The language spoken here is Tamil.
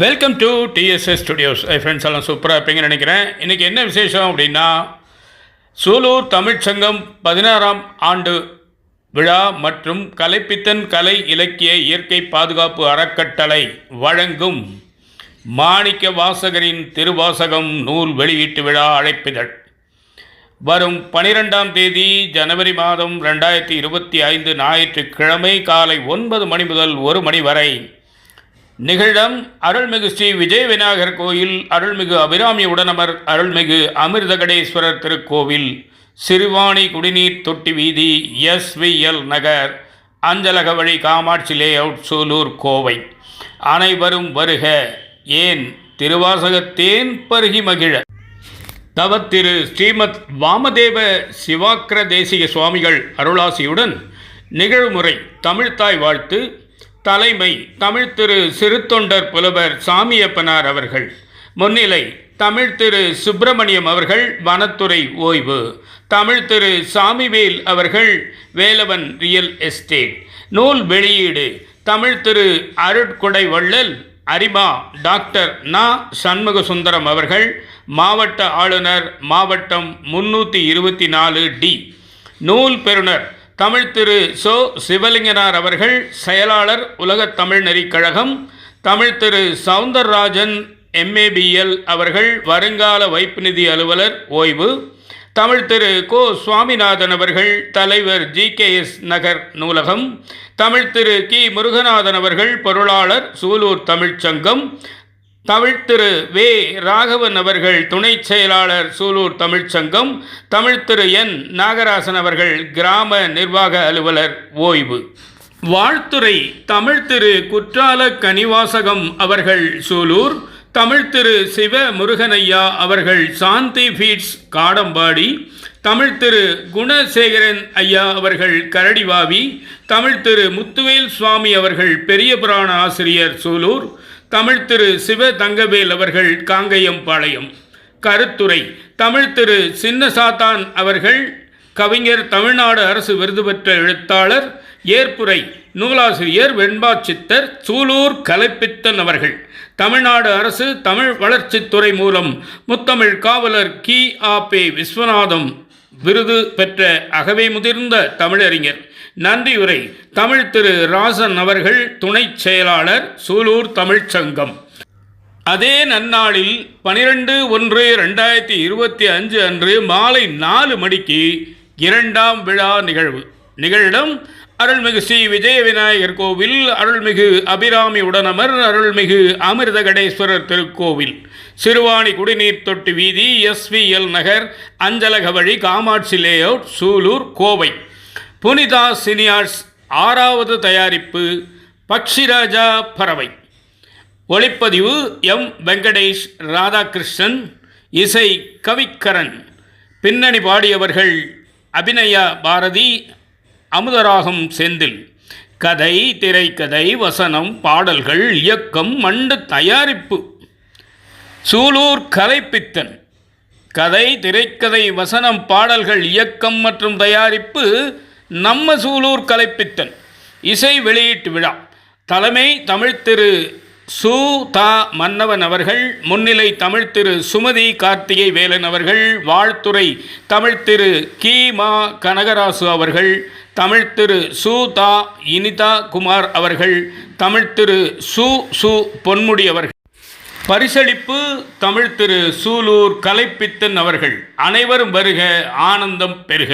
Welcome to TDS studios. Friends எல்லாம் சூப்பராக இருப்பீங்கன்னு நினைக்கிறேன். இன்றைக்கி என்ன விசேஷம் அப்படின்னா, சூலூர் தமிழ்ச்சங்கம் 16ஆம் ஆண்டு விழா மற்றும் கலைப்பித்தன் கலை இலக்கிய இயற்கை பாதுகாப்பு அறக்கட்டளை வழங்கும் மாணிக்க வாசகரின் திருவாசகம் நூல் வெளியீட்டு விழா அழைப்பிதழ் வரும் 12ஆம் தேதி ஜனவரி மாதம் 2025 ஞாயிற்றுக்கிழமை காலை 9 மணி முதல் 1 மணி வரை நிகழும் அருள்மிகு ஸ்ரீ விஜய விநாயகர் கோயில், அருள்மிகு அபிராமி உடனமர் அருள்மிகு அமிர்தகடேஸ்வரர் திருக்கோவில், சிறுவாணி குடிநீர் தொட்டி வீதி, SVL நகர், அஞ்சலக வழி, காமாட்சி லேஅவுட், சூலூர், கோவை. அனைவரும் வருக. ஏன் திருவாசகத்தேன் பருகி மகிழ. தவத்திரு ஸ்ரீமத் வாமதேவ சிவாக்கிர தேசிக சுவாமிகள் அருளாசியுடன் நிகழ்முறை தமிழ்த்தாய் வாழ்த்து. தலைமை தமிழ் திரு சிறுத்தொண்டர் புலவர் சாமியப்பனார் அவர்கள். முன்னிலை தமிழ் திரு சுப்பிரமணியம் அவர்கள், வனத்துறை ஓய்வு. தமிழ் திரு சாமிவேல் அவர்கள், வேலவன் ரியல் எஸ்டேட். நூல் வெளியீடு தமிழ் திரு அருட்கொடை வள்ளல் அரிமா டாக்டர் நா சண்முகசுந்தரம் அவர்கள், மாவட்ட ஆளுநர், மாவட்டம் 324D. நூல் பெறுநர் தமிழ் திரு சிவலிங்கனார் அவர்கள், செயலாளர், உலகத் தமிழ் நெறிக்கழகம். தமிழ் திரு சவுந்தரராஜன் MABL அவர்கள், வருங்கால வைப்பு நிதி அலுவலர், ஓய்வு. தமிழ் திரு சுவாமிநாதன் அவர்கள், தலைவர், GKS நகர் நூலகம். தமிழ் திரு முருகநாதன் அவர்கள், பொருளாளர், சூலூர் தமிழ்ச்சங்கம். தமிழ் திரு ராகவன் அவர்கள், துணை செயலாளர், சூலூர் தமிழ்ச்சங்கம். தமிழ் திரு நாகராசன் அவர்கள், கிராம நிர்வாக அலுவலர், ஓய்வு. வாழ்த்துறை தமிழ் திரு குற்றால கனிவாசகம் அவர்கள், சூலூர். தமிழ் திரு சிவ முருகனையா அவர்கள், சாந்தி ஃபீட்ஸ், காடம்பாடி. தமிழ் திரு குணசேகரன் ஐயா அவர்கள், கரடிவாவி. தமிழ் திரு முத்துவேல் சுவாமி அவர்கள், பெரிய புராண ஆசிரியர், சூலூர். தமிழ் திரு சிவ தங்கவேல் அவர்கள், காங்கயம்பாளையம். கருத்துரை தமிழ் திரு சின்னசாத்தான் அவர்கள், கவிஞர், தமிழ்நாடு அரசு விருது பெற்ற எழுத்தாளர். ஏற்புரை நூலாசிரியர், வெண்பா சித்தர், சூலூர் கலைப்பித்தன் அவர்கள். தமிழ்நாடு அரசு தமிழ் வளர்ச்சித்துறை மூலம் முத்தமிழ் காவலர் KA விஸ்வநாதம் விருது பெற்ற அகவை முதிர்ந்த தமிழறிஞர். நன்றியுரை தமிழ் திரு ராசன் அவர்கள், துணை செயலாளர், சூலூர் தமிழ்ச்சங்கம். அதே நன்னாளில் 12/1/2025 அன்று மாலை 4 மணிக்கு 2ஆம் விழா நிகழிடம் அருள்மிகு ஸ்ரீ விஜய விநாயகர் கோவில், அருள்மிகு அபிராமி உடனமர் அருள்மிகு அமிர்தகடேஸ்வரர் திருக்கோவில், சிறுவாணி குடிநீர் தொட்டி வீதி, SVL நகர், அஞ்சலக வழி, காமாட்சி லேஅவுட், சூலூர், கோவை. புனிதா சினியார்ஸ் 6வது தயாரிப்பு, பக்ஷிராஜா பறவை. ஒளிப்பதிவு வெங்கடேஷ் ராதாகிருஷ்ணன். இசை கவிக்கரன். பின்னணி பாடியவர்கள் அபிநயா பாரதி, அமுதராகம் செந்தில். கதை, திரைக்கதை, வசனம், பாடல்கள், இயக்கம், மண்டு தயாரிப்பு சூலூர் கலைப்பித்தன். கதை, திரைக்கதை, வசனம், பாடல்கள், இயக்கம் மற்றும் தயாரிப்பு நம்ம சூலூர் கலைப்பித்தன். இசை வெளியீட்டு விழா. தலைமை தமிழ் திரு மன்னவன் அவர்கள். முன்னிலை தமிழ் திரு சுமதி கார்த்திகை வேலன் அவர்கள். வாழ்த்துறை தமிழ் திரு கனகராசு அவர்கள். தமிழ் திரு இனிதா குமார் அவர்கள். தமிழ் திரு பொன்முடி அவர்கள். பரிசளிப்பு தமிழ் திரு சூலூர் கலைப்பித்தன் அவர்கள். அனைவரும் வருக, ஆனந்தம் பெருக.